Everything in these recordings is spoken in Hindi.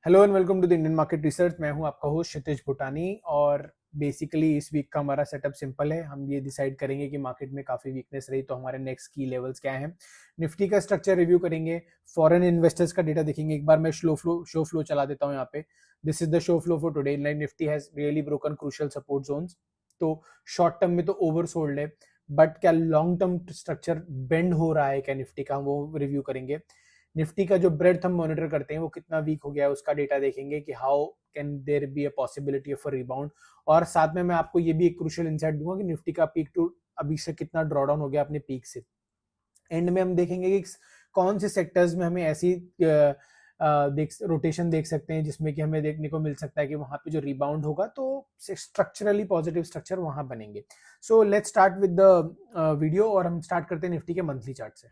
Hello and welcome to the Indian market research. मैं हूं आपका होस्ट क्षितिज भूटानी और बेसिकली इस वीक का हमारा सेटअप सिंपल है। हम ये डिसाइड करेंगे कि मार्केट में काफी वीकनेस रही तो हमारे नेक्स्ट की लेवल्स क्या हैं। निफ्टी का स्ट्रक्चर रिव्यू करेंगे, फॉरेन इन्वेस्टर्स का डेटा देखेंगे। एक बार मैं शो फ्लो चला देता हूं यहाँ पे। This is the show flow for today. Nifty has really broken crucial support zones. तो शॉर्ट टर्म में तो ओवरसोल्ड है, बट क्या लॉन्ग टर्म स्ट्रक्चर बेंड हो रहा है क्या निफ्टी का, वो रिव्यू करेंगे। निफ्टी का जो ब्रेडथ हम मॉनिटर करते हैं वो कितना वीक हो गया है उसका डेटा देखेंगे कि how can there be a possibility of a rebound. और साथ में मैं आपको ये भी एक क्रूशियल इंसाइट दूंगा कि निफ्टी का पीक टू अभी से कितना ड्रॉ डाउन हो गया अपने पीक से। एंड में हम देखेंगे कि कौन से सेक्टर्स में हमें ऐसी रोटेशन देख सकते हैं जिसमें कि हमें देखने को मिल सकता है कि वहां पे जो रिबाउंड होगा तो स्ट्रक्चरली पॉजिटिव स्ट्रक्चर वहां बनेंगे। So let's start with the video और हम स्टार्ट करते हैं निफ्टी के मंथली चार्ट से।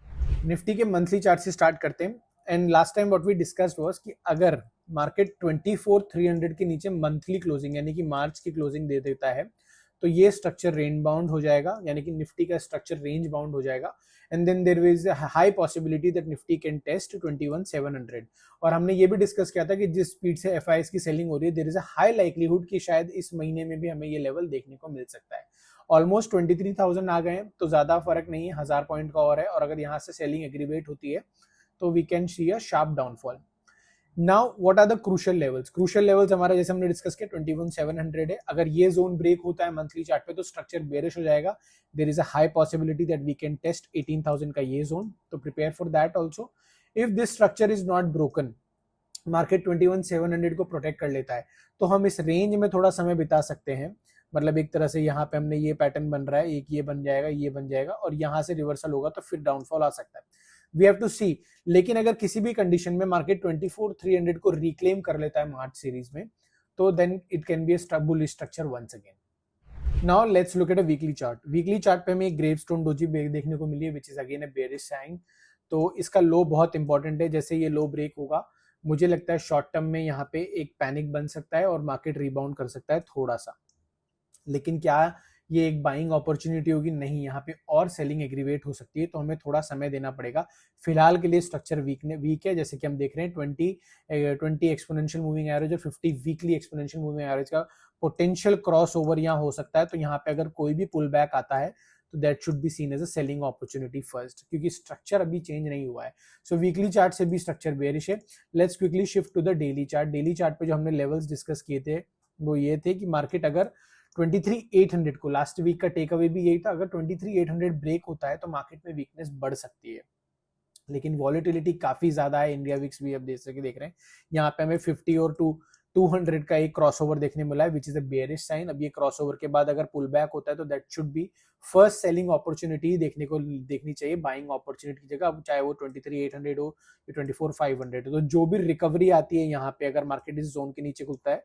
निफ्टी के मंथली चार्ट से स्टार्ट करते हैं। And last time what we discussed was कि अगर मार्केट 24,300 के नीचे मंथली क्लोजिंग यानी कि मार्च की क्लोजिंग दे देता है तो ये स्ट्रक्चर रेंज बाउंड हो जाएगा, यानी कि निफ्टी का स्ट्रक्चर रेंज बाउंड हो जाएगा। And then there is a high possibility that Nifty can test 21,700। और हमने ये भी डिस्कस किया था कि जिस स्पीड से एफआईएस की सेलिंग हो रही है there is a high likelihood कि शायद इस महीने में भी हमें ये लेवल देखने को मिल सकता है। ऑलमोस्ट 23,000 आ गए हैं तो ज्यादा फर्क नहीं है, 1000 पॉइंट का और है। और अगर यहाँ से सेलिंग एग्रीवेट होती है तो we can see a sharp downfall. Now what are the crucial levels. Crucial levels हमारा जैसे हमने डिस्कस किया 21,700 है। अगर ये जोन ब्रेक होता है मंथली चार्ट पे तो स्ट्रक्चर बेरिश हो जाएगा। There is a high possibility that we can test 18,000 का ये जोन, तो prepare for that also. If this structure is not broken, market 21,700 को प्रोटेक्ट कर लेता है तो हम इस रेंज में थोड़ा समय बिता सकते हैं। मतलब एक तरह से यहाँ पे हमने ये पैटर्न बन रहा है, एक ये बन जाएगा, ये बन जाएगा और यहाँ से रिवर्सल होगा तो फिर डाउनफॉल आ सकता है। वी हैव टू सी। लेकिन अगर किसी भी कंडीशन में मार्केट 24,300 को रिक्लेम कर लेता है मार्च सीरीज में तो then it can be a bullish structure once again. Now let's look at a weekly chart. Weekly chart पे हमें एक ग्रेवस्टोन डोजी देखने को मिली है which is again a bearish sign. तो इसका लो बहुत इंपॉर्टेंट है। जैसे ये लो ब्रेक होगा मुझे लगता है शॉर्ट टर्म में यहाँ पे एक पैनिक बन सकता है और मार्केट रिबाउंड कर सकता है थोड़ा सा। लेकिन क्या ये एक बाइंग अपॉर्चुनिटी होगी? नहीं, यहाँ पे और सेलिंग एग्रीवेट हो सकती है तो हमें थोड़ा समय देना पड़ेगा। फिलहाल के लिए स्ट्रक्चर वीक है। जैसे कि हम देख रहे हैं 20 एक्सपोनेंशियल मूविंग एवरेज और 50 वीकली एक्सपोनेंशियल मूविंग एवरेज का पोटेंशियल क्रॉस ओवर यहाँ हो सकता है। तो यहाँ पे अगर कोई भी पुल बैक आता है तो that should be seen as a selling opportunity first, क्योंकि स्ट्रक्चर अभी चेंज नहीं हुआ है। सो वीकली चार्ट से भी स्ट्रक्चर बेरिश है। Let's quickly shift to the daily chart. Daily chart पे जो हमने लेवल्स डिस्कस किए थे वो ये थे कि मार्केट अगर 23,800 को, लास्ट वीक का टेक अवे भी यही था, अगर 23,800 ब्रेक होता है तो मार्केट में वीकनेस बढ़ सकती है। लेकिन वॉलेटिलिटी काफी ज्यादा है। इंडिया विक्स भी अब देख रहे हैं यहाँ पे हमें 50 और 200 का एक क्रॉसओवर देखने मिला है which is a bearish sign. अब ये क्रॉसओवर के बाद अगर पुल बैक होता है तो that should B first selling opportunity देखनी चाहिए बाइंग अपॉर्चुनिटी की जगह, अब चाहे वो 23,800 हो या 24,500 हो। तो जो भी रिकवरी आती है यहाँ पे अगर मार्केट इस जोन के नीचे खुलता है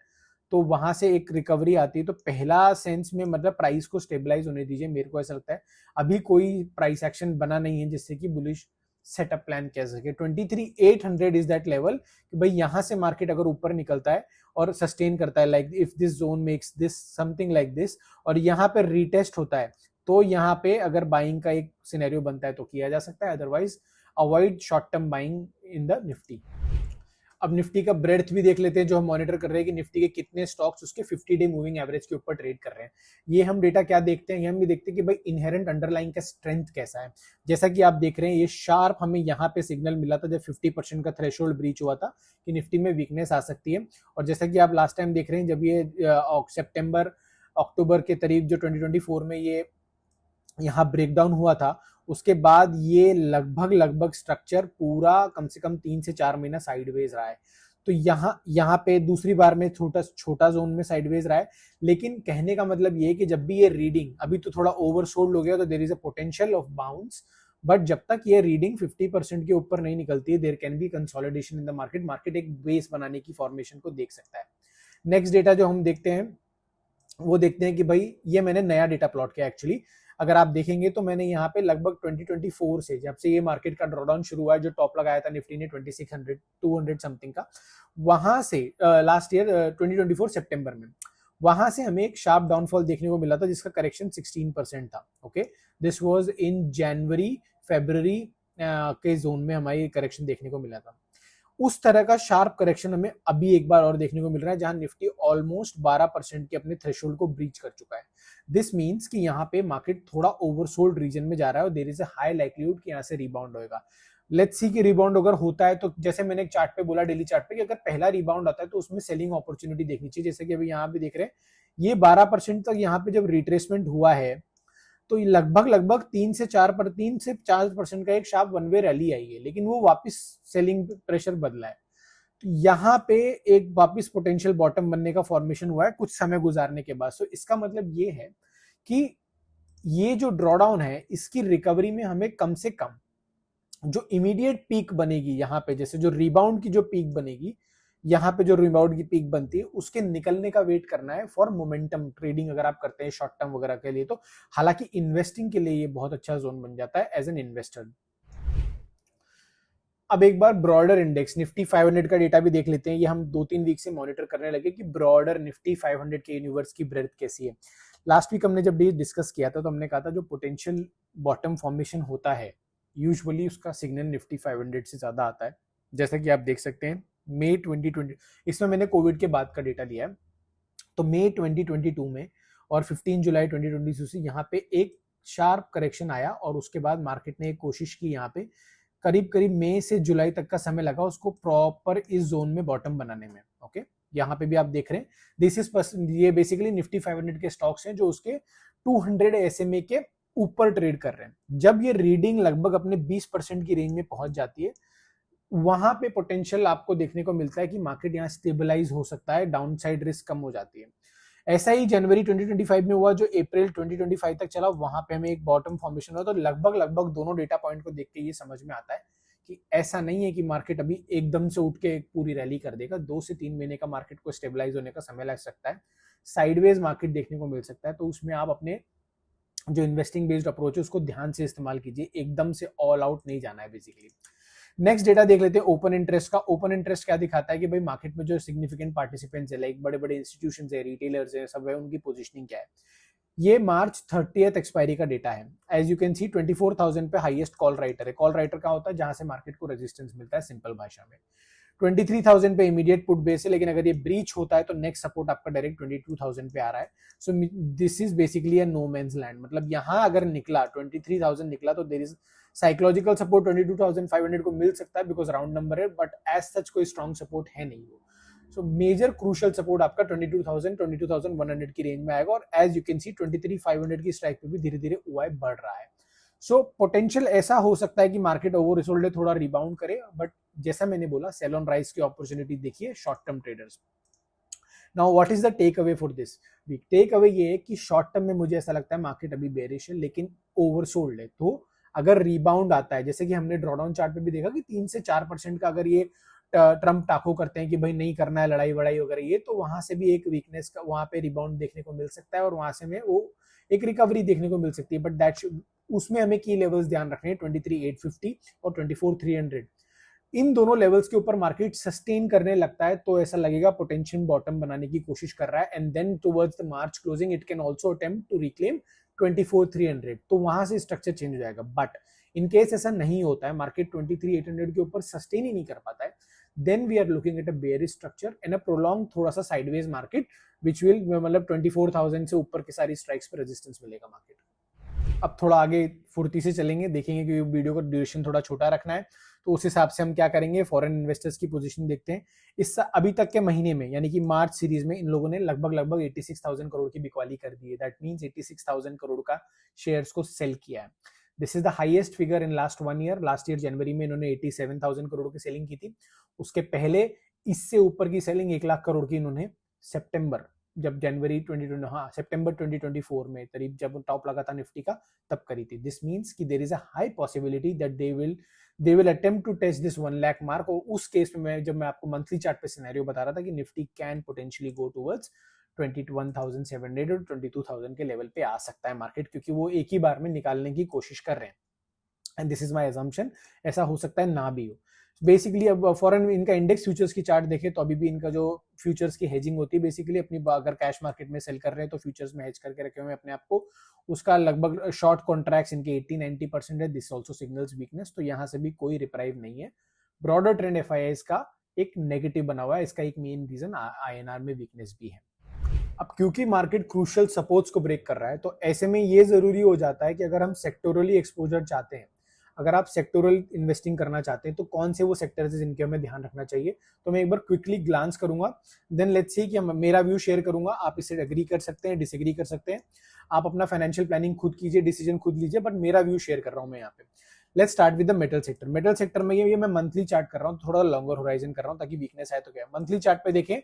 तो वहां से एक रिकवरी आती है। तो पहला सेंस में मतलब प्राइस को स्टेबलाइज होने दीजिए, मेरे को ऐसा लगता है अभी कोई प्राइस एक्शन बना नहीं है जिससे कि बुलिश सेटअप प्लान कह सके। 23,800 इज दैट लेवल कि भाई यहां से मार्केट अगर ऊपर निकलता है और सस्टेन करता है, like if this zone makes this something like this और यहाँ पे रीटेस्ट होता है तो यहाँ पे अगर बाइंग का एक सिनेरियो बनता है तो किया जा सकता है। Otherwise avoid short term buying in the Nifty. अब निफ्टी का ब्रेड्थ भी देख लेते हैं जो हम मॉनिटर कर रहे हैं कि निफ्टी के कितने स्टॉक्स उसके 50 डे मूविंग एवरेज के ऊपर ट्रेड कर रहे हैं। ये हम डेटा क्या देखते हैं, ये हम भी देखते हैं कि भाई इनहेरेंट अंडरलाइन का स्ट्रेंथ कैसा है। जैसा कि आप देख रहे हैं ये शार्प हमें यहाँ पे सिग्नल मिला था जब 50% का थ्रेशोल्ड ब्रीच हुआ था कि निफ्टी में वीकनेस आ सकती है। और जैसा कि आप लास्ट टाइम देख रहे हैं जब ये सितंबर अक्टूबर के करीब जो 2024 में ये यहाँ ब्रेकडाउन हुआ था उसके बाद ये लगभग स्ट्रक्चर पूरा कम से कम 3 से 4 महीना साइडवेज रहा है। तो यहाँ पे दूसरी बार में छोटा जोन में साइडवेज रहा है। लेकिन कहने का मतलब ये कि जब भी ये रीडिंग अभी तो थोड़ा ओवरसोल्ड हो गया तो there is a potential of bounce, but जब तक ये रीडिंग 50% के ऊपर नहीं निकलती है there can be consolidation in the market. Market एक बेस बनाने की फॉर्मेशन को देख सकता है। नेक्स्ट डेटा जो हम देखते हैं वो देखते हैं कि भाई ये मैंने नया डेटा प्लॉट किया एक्चुअली। अगर आप देखेंगे तो मैंने यहाँ पे लगभग 2024 से जब से ये मार्केट का ड्रॉडाउन शुरू हुआ है, जो टॉप लगाया था निफ्टी ने 2600 200 समथिंग का, वहां से लास्ट ईयर 2024 सितंबर में वहां से हमें एक शार्प डाउनफॉल देखने को मिला था जिसका करेक्शन 16% था। Okay, this was in January February के जोन में हमारी करेक्शन देखने को मिला था। उस तरह का शार्प करेक्शन हमें अभी एक बार और देखने को मिल रहा है, जहां निफ्टी ऑलमोस्ट 12% के अपने थ्रेशोल्ड को ब्रीच कर चुका है। दिस मीन्स कि यहाँ पे मार्केट थोड़ा ओवरसोल्ड रीजन में जा रहा है और there is a high likelihood कि यहाँ से रिबाउंड होएगा। लेट्स सी कि रिबाउंड अगर होता है तो जैसे मैंने एक चार्ट पे बोला, डेली चार्ट पे, कि अगर पहला रिबाउंड आता है तो उसमें सेलिंग अपॉर्चुनिटी देखनी चाहिए। जैसे कि अभी यहाँ पे देख रहे हैं, ये 12% तक यहाँ पे जब रिट्रेसमेंट हुआ है तो लगभग लगभग 3 से 4% का एक शार्प वन वे रैली आई है, लेकिन वो वापस सेलिंग प्रेशर बदला है। तो यहाँ पे एक वापस पोटेंशियल बॉटम बनने का फॉर्मेशन हुआ है कुछ समय गुजारने के बाद। सो इसका मतलब ये है कि ये जो ड्रॉडाउन है इसकी रिकवरी में हमें कम से कम जो इमीडिएट पीक बनेगी यहाँ पे, जैसे जो रिबाउंड की जो पीक बनेगी, यहाँ पे जो रिबाउंड की पीक बनती है उसके निकलने का वेट करना है फॉर मोमेंटम ट्रेडिंग अगर आप करते हैं शॉर्ट टर्म वगैरह के लिए। तो हालांकि इन्वेस्टिंग के लिए ये बहुत अच्छा जोन बन जाता है एज एन इन्वेस्टर। अब एक बार ब्रॉडर इंडेक्स निफ्टी 500 का डेटा भी देख लेते हैं। ये हम 2-3 वीक से मॉनिटर करने लगे कि ब्रॉडर निफ्टी 500 के यूनिवर्स की ब्रेथ कैसी है। लास्ट वीक हमने जब डिस्कस किया था तो हमने कहा था जो पोटेंशियल बॉटम फॉर्मेशन होता है यूजुअली उसका सिग्नल निफ्टी 500 से ज्यादा आता है। जैसा कि आप देख सकते हैं मई 2020, इसमें मैंने कोविड के बाद का डेटा लिया है, तो मई 2022 में और 15 जुलाई 2022 से यहाँ पे एक शार्प करेक्शन आया और उसके बाद मार्केट ने एक कोशिश की, यहाँ पे करीब करीब मई से जुलाई तक का समय लगा उसको प्रॉपर इस जोन में बॉटम बनाने में। ओके, यहाँ पे भी आप देख रहे हैं दिस इज ये बेसिकली निफ्टी 500 के स्टॉक्स हैं जो उसके 200 एसएमए के ऊपर ट्रेड कर रहे हैं। जब ये रीडिंग लगभग अपने 20% की रेंज में पहुंच जाती है, वहां पे पोटेंशियल आपको देखने को मिलता है कि मार्केट यहाँ स्टेबलाइज हो सकता है, डाउन साइड रिस्क कम हो जाती है। ऐसा ही जनवरी 2025 में हुआ जो अप्रैल 2025 तक चला, वहां पे हमें एक बॉटम फॉर्मेशन हुआ। तो लगभग लगभग दोनों डेटा पॉइंट को देख के ये समझ में आता है कि ऐसा नहीं है कि मार्केट अभी एकदम से उठ के एक पूरी रैली कर देगा। 2 से 3 महीने का मार्केट को स्टेबलाइज होने का समय लग सकता है, साइडवेज मार्केट देखने को मिल सकता है। तो उसमें आप अपने जो इन्वेस्टिंग बेस्ड अप्रोच है उसको ध्यान से इस्तेमाल कीजिए, एकदम से ऑल आउट नहीं जाना है बेसिकली। नेक्स्ट डेटा देख लेते हैं ओपन इंटरेस्ट का। ओपन इंटरेस्ट क्या दिखाता है कि भाई मार्केट में जो सिग्निफिकेंट पार्टिसिपेंट्स है, लाइक बड़े बड़े इंस्टीट्यूशंस है, रिटेलर्स है, सब है, उनकी पोजीशनिंग क्या है। ये मार्च 30 एक्सपायरी का डेटा है। एज यू कैन सी 24,000 पे हाईएस्ट कॉल राइटर है। कॉल राइटर का होता है जहां से मार्केट को रेजिस्टेंस मिलता है सिंपल भाषा में। 23,000 पे इमीडिएट पुट बेस है, लेकिन अगर ये ब्रीच होता है तो नेक्स्ट सपोर्ट आपका डायरेक्ट 22,000 पे आ रहा है। So this is basically a no man's land. मतलब यहाँ अगर निकला 23,000 निकला तो देयर इज साइकोलॉजिकल सपोर्ट 22,500 को मिल सकता है बिकॉज राउंड नंबर है, बट एज सच कोई स्ट्रॉन्ग सपोर्ट है नहीं वो। सो मेजर क्रूशियल सपोर्ट आपका 22,000 22,100 की रेंज में आएगा और एज यू कैन सी 23,500 की स्ट्राइक पे भी धीरे धीरे ओआई बढ़ रहा है। सो पोटेंशियल ऐसा हो सकता है कि मार्केट ओवर रिसोल्ड है, थोड़ा रिबाउंड करे, बट जैसा मैंने बोला सेल ऑन राइज की अपॉर्चुनिटी देखिए short term traders. Now what is the take away for this week? Take away ये है कि शॉर्ट टर्म में मुझे ऐसा लगता है मार्केट अभी बेरिश है लेकिन ओवरसोल्ड है। तो अगर रिबाउंड आता है, जैसे कि हमने ड्रॉडाउन चार्ट पे भी देखा कि 3 से 4% का अगर ये ट्रम्प टाको करते हैं कि भाई नहीं करना है लड़ाई वड़ाई वगैरह ये, तो वहां से भी एक वीकनेस का वहां पे रिबाउंड देखने को मिल सकता है और वहां से में वो एक रिकवरी देखने को मिल सकती है। बट दैट उसमें हमें की लेवल्स ध्यान रखने हैं 23,850 और 24,300। इन दोनों लेवल्स के ऊपर मार्केट सस्टेन करने लगता है तो ऐसा लगेगा पोटेंशियल बॉटम बनाने की कोशिश कर रहा है, and then towards the March closing it can also attempt to reclaim 24,300। तो वहां से स्ट्रक्चर चेंज हो जाएगा। बट इन केस ऐसा नहीं होता है, मार्केट 23,800 के ऊपर सस्टेन ही नहीं कर पाता है, then we are looking at a bearish structure and a prolong थोड़ा सा साइडवेज मार्केट विच विल मतलब 24,000 से ऊपर के सारी स्ट्राइक्स पर रेजिस्टेंस मिलेगा मार्केट। अब थोड़ा आगे फुर्ती से चलेंगे, देखेंगे कि वीडियो का ड्यूरेशन थोड़ा छोटा रखना है, तो उस हिसाब से हम क्या करेंगे, फॉरेन इन्वेस्टर्स की पोजीशन देखते हैं। इस अभी तक के महीने में यानी कि मार्च सीरीज में इन लोगों ने लगभग लगभग 86,000 करोड़ की बिकवाली कर दी है। दैट मींस 86,000 करोड़ का शेयर्स को सेल किया है। This is the highest figure in last 1 year. Last year जनवरी में इन्होंने 87,000 करोड़ की सेलिंग की थी। उसके पहले इससे ऊपर की सेलिंग 1 लाख करोड़ की इन्होंने सितंबर जब जनवरी 2020 हाँ सितंबर 2024 में करीब जब टॉप लगा था निफ्टी का तब करी थी। दिस मींस कि there is a high possibility that they will attempt to touch this 1 lakh mark. और उस केस में जब मैं आपको मंथली चार्ट पे सिनेरियो बता रहा था कि Nifty can potentially go towards 21,700 और 22,000 के लेवल पे आ सकता है मार्केट, क्योंकि वो एक ही बार में निकालने की कोशिश कर रहे हैं। And this is my assumption, ऐसा हो सकता है ना भी हो। बेसिकली अब फॉरेन इनका इंडेक्स फ्यूचर्स की चार्ट देखें तो अभी भी इनका जो फ्यूचर्स की हेजिंग होती है बेसिकली अपनी अगर कैश मार्केट में सेल कर रहे हैं तो फ्यूचर्स में हेज करके रखे हुए अपने आप को, उसका लगभग शॉर्ट कॉन्ट्रैक्ट्स इनके 80-90% है। दिस आल्सो सिग्नल्स वीकनेस, तो यहाँ से भी कोई रिप्राइव नहीं है। ब्रॉडर ट्रेंड एफआईआईज का एक नेगेटिव बना हुआ है, इसका एक मेन रीजन आईएनआर में वीकनेस भी है। अब क्योंकि मार्केट क्रूशियल सपोर्ट्स को ब्रेक कर रहा है, तो ऐसे में ये जरूरी हो जाता है कि अगर हम सेक्टोरली एक्सपोजर चाहते हैं, अगर आप सेक्टोरल इन्वेस्टिंग करना चाहते हैं, तो कौन से वो सेक्टर्स है जिनके हमें ध्यान रखना चाहिए। तो मैं एक बार क्विकली ग्लांस करूंगा, देन लेट्स सी कि मेरा व्यू शेयर करूंगा, आप इससे एग्री कर सकते हैं, डिसएग्री कर सकते हैं, आप अपना फाइनेंशियल प्लानिंग खुद कीजिए, डिसीजन खुद लीजिए, बट मेरा व्यू शेयर कर रहा हूं मैं यहाँ पे। Let's start with the metal sector. Metal sector में ये मैं मंथली चार्ट कर रहा हूँ, थोड़ा लॉन्गर होराइजन कर रहा हूँ ताकि वीकनेस आए तो क्या। मंथली चार्ट पे देखें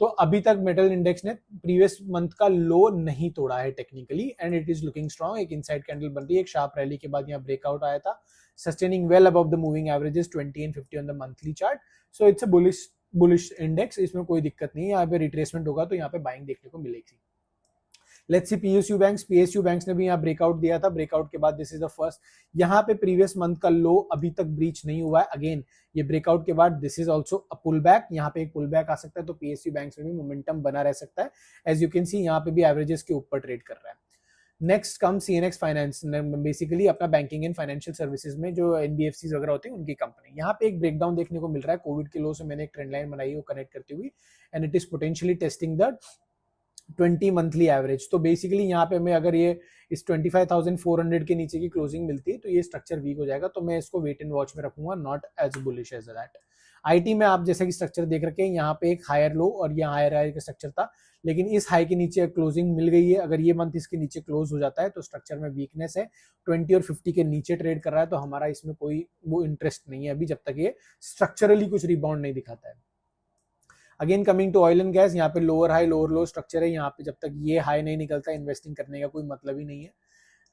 तो अभी तक मेटल इंडेक्स ने प्रीवियस मंथ का लो नहीं तोड़ा है technically, and it is looking strong. एक इनसाइड कैंडल बन रही है, एक शार्प रैली के बाद यहाँ ब्रेकआउट आया था, sustaining well above the moving averages 20 and 50 on the monthly chart. So it's a bullish index, इसमें कोई दिक्कत नहीं है। यहाँ पे रिट्रेसमेंट होगा तो यहाँ पे बाइंग देखने को मिलेगी। लेट्स सी पीएसयू बैंक्स ने भी यहाँ ब्रेकआउट दिया था, ब्रेकआउट के बाद दिस इज द फर्स्ट, यहाँ पे प्रीवियस मंथ का लो अभी तक ब्रीच नहीं हुआ है। अगेन ये ब्रेकआउट के बाद this is also a pull back, यहाँ पे एक पुल बैक आ सकता है, तो पीएसयू बैंक्स में भी मोमेंटम बना रह सकता है। एज यू कैन सी यहाँ पे भी एवरेजेस के ऊपर ट्रेड कर रहा है। नेक्स्ट कम सीएनएक्स फाइनेंस, बेसिकली अपना बैंकिंग एंड फाइनेंशियल सर्विसेज में जो एनबीएफसीज वगैरह होते हैं उनकी कंपनी। यहाँ पे एक ब्रेकडाउन देखने को मिल रहा है, कोविड के लो से मैंने एक ट्रेंड लाइन बनाई है वो कनेक्ट करती हुई, and it is potentially testing the 20 monthly average. तो बेसिकली यहाँ पे मैं अगर ये इस 25,400 के नीचे की क्लोजिंग मिलती है तो ये स्ट्रक्चर वीक हो जाएगा, तो मैं इसको वेट एंड वॉच में रखूंगा, not as bullish as that. IT में आप जैसा कि स्ट्रक्चर देख रखे हैं, यहाँ पे एक हायर लो और यहाँ हायर हाई का स्ट्रक्चर था, लेकिन इस हाई के नीचे क्लोजिंग मिल गई है। अगर ये मंथ इसके नीचे क्लोज हो जाता है तो स्ट्रक्चर में वीकनेस है, 20 और 50 के नीचे ट्रेड कर रहा है, तो हमारा इसमें कोई वो इंटरेस्ट नहीं है अभी, जब तक ये स्ट्रक्चरली कुछ रिबाउंड नहीं दिखाता है। Again coming to oil and gas, यहाँ पे lower high lower low structure है, यहाँ पे जब तक ये हाई नहीं निकलता इन्वेस्टिंग करने का कोई मतलब ही नहीं है।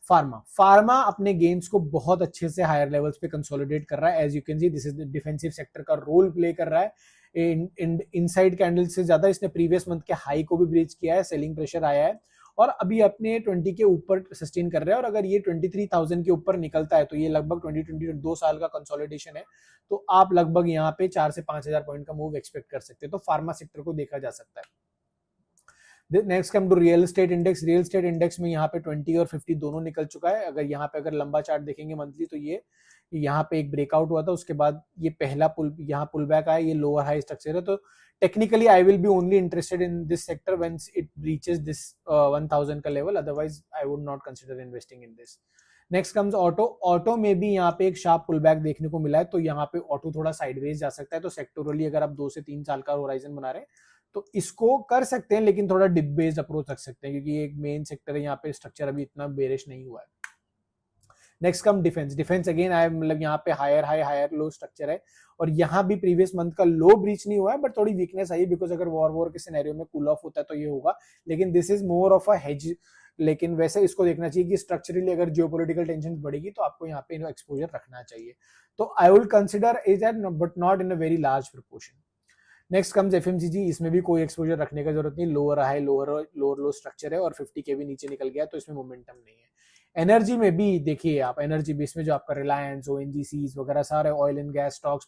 फार्मा अपने गेन्स को बहुत अच्छे से हायर लेवल्स पे कंसोलिडेट कर रहा है। As you can see this is the defensive sector का रोल प्ले कर रहा है। इनसाइड कैंडल से ज्यादा इसने प्रीवियस मंथ के हाई को भी ब्रीच किया है, सेलिंग प्रेशर आया है और अभी अपने 20 के ऊपर सस्टेन कर रहा है। और अगर ये 23,000 के ऊपर निकलता है तो ये लगभग 2 साल का कंसोलिडेशन है, तो आप लगभग यहाँ पे 4 से 5,000 पॉइंट का मूव एक्सपेक्ट कर सकते हैं। तो फार्मा सेक्टर को देखा जा सकता है। Next come to real estate index. Real estate index में यहाँ पे 20 और 50 दोनों निकल चुका है। अगर यहाँ पे अगर लंबा चार्ट देखेंगे मंथली तो ये यहाँ पे एक ब्रेकआउट हुआ था, उसके बाद ये पहला यहाँ पुल बैक आया, ये लोअर हाई स्ट्रक्चर है। तो technically I will be only interested in this sector when it reaches this 1000 का level, otherwise I would not consider investing in this. Next comes auto. Auto में भी यहाँ पे एक शार्प पुल बैक देखने को मिला है, तो यहाँ पे ऑटो थोड़ा साइडवेज जा सकता है। तो सेक्टोरली अगर आप 2 से 3 साल का होराइजन बना रहे हैं तो इसको कर सकते हैं, लेकिन थोड़ा डिप बेस्ड अप्रोच रख सकते हैं क्योंकि एक मेन सेक्टर है, यहाँ पे स्ट्रक्चर अभी इतना बेरिश नहीं हुआ है। नेक्स्ट कम डिफेंस अगेन आए, मतलब यहाँ पे higher high higher low structure है और यहाँ भी प्रीवियस मंथ का लो ब्रीच नहीं हुआ है, बट थोड़ी वीकनेस आई है बिकॉज अगर वॉर के सिनेरियो में कूल ऑफ होता है तो ये होगा, लेकिन this is more of a hedge. लेकिन वैसे इसको देखना चाहिए कि स्ट्रक्चरली अगर जियोपॉलिटिकल टेंशन बढ़ेगी तो आपको यहाँ पे एक्सपोजर रखना चाहिए। तो I will consider is that, but not in a very large proportion. Next comes FMCG, इसमें भी कोई एक्सपोजर रखने का जरूरत नहीं, lower high lower low structure है और 50 के भी नीचे निकल गया तो इसमें मोमेंटम नहीं है। एनर्जी में भी देखिए आप, एनर्जी बेस में जो आपका रिलायंस ओएनजीसीज वगैरह सारे oil and gas stocks,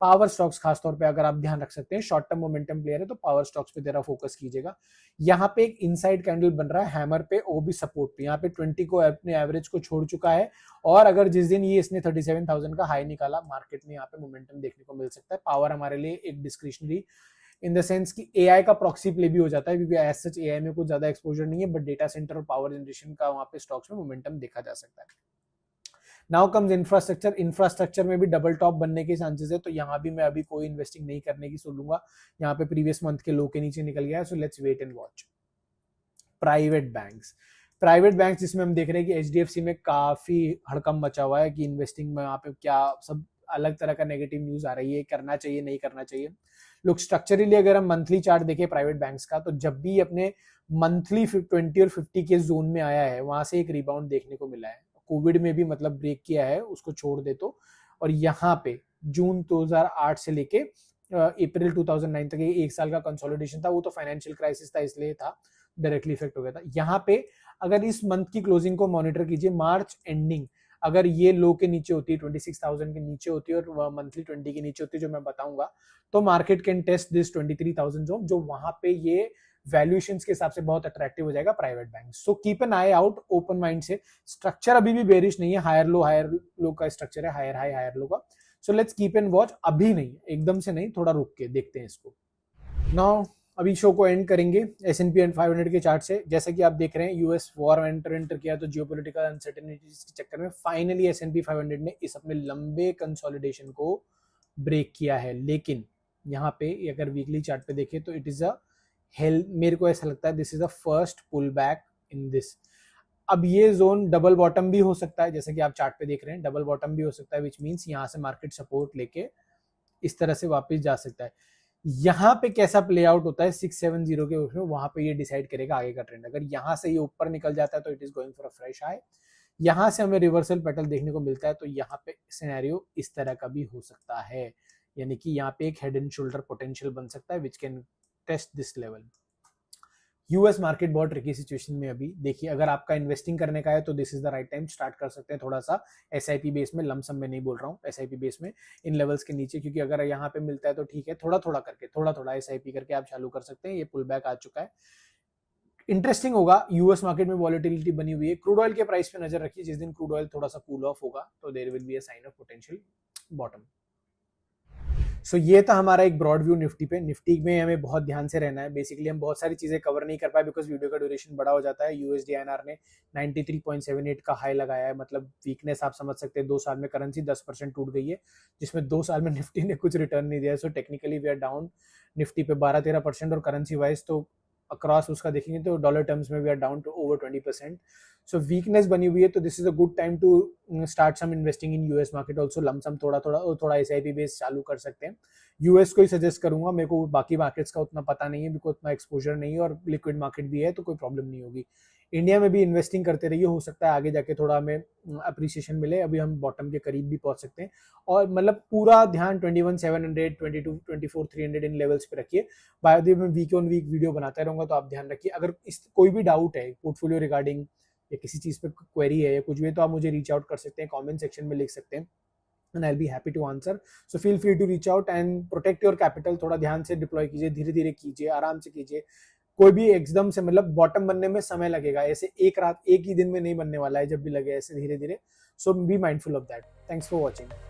power stocks खासतौर पे अगर आप ध्यान रख सकते हैं, शॉर्ट टर्म मोमेंटम प्लेयर है तो पावर स्टॉक्स पे जरा फोकस कीजिएगा। यहाँ पे एक इनसाइड कैंडल बन रहा है हैमर पे, वो भी सपोर्ट पे, यहाँ पे 20 को अपने एवरेज को छोड़ चुका है और अगर जिस दिन ये इसने 37,000 का हाई निकाला, मार्केट में यहाँ पे मोमेंटम देखने को मिल सकता है। पावर हमारे लिए एक डिस्क्रिशनरी इन द सेंस कि एआई का प्रॉक्सी प्ले भी हो जाता है क्योंकि एज सच एआई में कुछ ज्यादा एक्सपोजर नहीं है, बट डेटा सेंटर और पावर जनरेशन का वहां पे स्टॉक्स में मोमेंटम देखा जा सकता है। Now comes infrastructure. इंफ्रास्ट्रक्चर में भी डबल टॉप बनने के चांसेस है, तो यहाँ भी मैं अभी कोई इन्वेस्टिंग नहीं करने की सोचूंगा। यहाँ पे प्रीवियस मंथ के लो के नीचे निकल गया है, so let's wait and watch. Private banks जिसमें हम देख रहे हैं कि एचडीएफसी में काफी हड़कंप मचा हुआ है कि इन्वेस्टिंग में यहाँ पे क्या सब अलग तरह का नेगेटिव न्यूज आ रही है, करना चाहिए नहीं करना चाहिए। लोग स्ट्रक्चरली अगर हम मंथली चार्ट देखें प्राइवेट बैंक्स का, तो जब भी अपने मंथली 20 और 50 के जोन में आया है वहां से एक रिबाउंड देखने को मिला है। कोविड में भी मतलब ब्रेक किया है, उसको छोड़ दे तो। और यहाँ पे जून 2008 से लेके अप्रैल 2009 तक एक साल का कंसोलिडेशन था, वो तो फाइनेंशियल क्राइसिस था इसलिए था, डायरेक्टली इफेक्ट हो गया था। यहाँ पे अगर इस मंथ की क्लोजिंग को मॉनिटर कीजिए, मार्च एंडिंग अगर ये लो के नीचे होती है, 26,000 के नीचे होती है और मंथली 20 के नीचे होती है जो मैं बताऊंगा, तो market can test this 23,000 zone, जो वहां पे ये वैल्यूएशंस के हिसाब से बहुत अट्रैक्टिव हो जाएगा private bank. So keep an I out open mind से। स्ट्रक्चर अभी भी बेरिश नहीं है, हायर लो का स्ट्रक्चर है, हायर हाई हायर लो का। So let's keep and watch, अभी नहीं, एकदम से नहीं, थोड़ा रुक के देखते हैं इसको। नाउ अभी शो को एंड करेंगे S&P 500 के चार्ट से। जैसा कि आप देख रहे हैं यूएस वॉर एंटर किया तो जियोपॉलिटिकल अनसर्टेनिटीज के चक्कर में फाइनली S&P 500 ने इस अपने लंबे कंसोलिडेशन को ब्रेक किया है। लेकिन यहाँ पे अगर वीकली चार्ट पे देखें तो इट इज अ हेल, मेरे को ऐसा लगता है this is the first pull back in this. अब ये जोन डबल बॉटम भी हो सकता है, जैसे कि आप चार्ट पे देख रहे हैं डबल बॉटम भी हो सकता है, विच मीन्स यहाँ से मार्केट सपोर्ट लेके इस तरह से वापस जा सकता है। यहाँ पे कैसा प्ले आउट होता है 670 के उसमें, वहां पे ये डिसाइड करेगा आगे का ट्रेंड। अगर यहाँ से ये ऊपर निकल जाता है तो it is going for a fresh high, यहाँ से हमें रिवर्सल पैटर्न देखने को मिलता है तो यहाँ पे सिनेरियो इस तरह का भी हो सकता है, यानी कि यहाँ पे एक हेड एंड शोल्डर पोटेंशियल बन सकता है which can test this level. US market बहुत ट्रिकी सिचुएशन में अभी। देखिए अगर आपका इन्वेस्टिंग करने का है तो this is the right time, start कर सकते हैं थोड़ा सा एसआईपी बेस में, लमसम में नहीं बोल रहा हूँ, एसआईपी बेस में इन लेवल्स के नीचे, क्योंकि अगर यहाँ पे मिलता है तो ठीक है, थोड़ा थोड़ा करके, थोड़ा थोड़ा एसआईपी करके आप चालू कर सकते हैं। ये पुल बैक आ चुका है, इंटरेस्टिंग होगा। यूएस मार्केट में वॉलेटिलिटी बनी हुई है। क्रूड ऑयल के प्राइस पे नजर रखिए, जिस दिन क्रूड ऑयल थोड़ा सा कूल ऑफ होगा तो there will be a sign of potential bottom. So ये था हमारा एक ब्रॉड व्यू निफ्टी पे। निफ्टी में हमें बहुत ध्यान से रहना है। बेसिकली हम बहुत सारी चीजें कवर नहीं कर पाए बिकॉज वीडियो का ड्यूरेशन बड़ा हो जाता है। यूएसडी आईएनआर ने 93.78 का हाई लगाया है, मतलब वीकनेस आप समझ सकते हैं। 2 साल में करेंसी 10% टूट गई है, जिसमें 2 साल में निफ्टी ने कुछ रिटर्न नहीं दिया है। So technically we are down Nifty पे 12-13%, और करेंसी वाइज तो अक्रॉस उसका देखेंगे तो डॉलर टर्म्स में we are down to over 20%। So weakness बनी हुई है, तो this is a good time to start some investing in US market also. Lump sum थोड़ा एसआईपी बेस चालू कर सकते हैं। यूएस को ही सजेस्ट करूंगा, मेरे को बाकी मार्केट्स का उतना पता नहीं है, बिकॉज उतना एक्सपोजर नहीं है, और लिक्विड मार्केट भी है तो कोई प्रॉब्लम नहीं होगी। इंडिया में भी इन्वेस्टिंग करते रहिए, हो सकता है आगे जाके थोड़ा हमें अप्रिसिएशन मिले। अभी हम बॉटम के करीब भी पहुंच सकते हैं, और मतलब पूरा ध्यान 21,700, 22, 24,300 इन लेवल्स पे रखिए। बाद में वीक ऑन वीक वीडियो बनाता रहूंगा, तो आप ध्यान रखिए। अगर इस कोई भी डाउट है पोर्टफोलियो रिगार्डिंग या किसी चीज पे क्वेरी है या कुछ भी है, तो आप मुझे रीच आउट कर सकते हैं, कमेंट सेक्शन में लिख सकते हैं, and I'll be happy to answer. So feel free to reach out and protect your capital. थोड़ा ध्यान से डिप्लॉय कीजिए, धीरे धीरे कीजिए, आराम से कीजिए। कोई भी एकदम से, मतलब बॉटम बनने में समय लगेगा, ऐसे एक ही दिन में नहीं बनने वाला है, जब भी लगे ऐसे धीरे धीरे। So be mindful of that. Thanks for watching.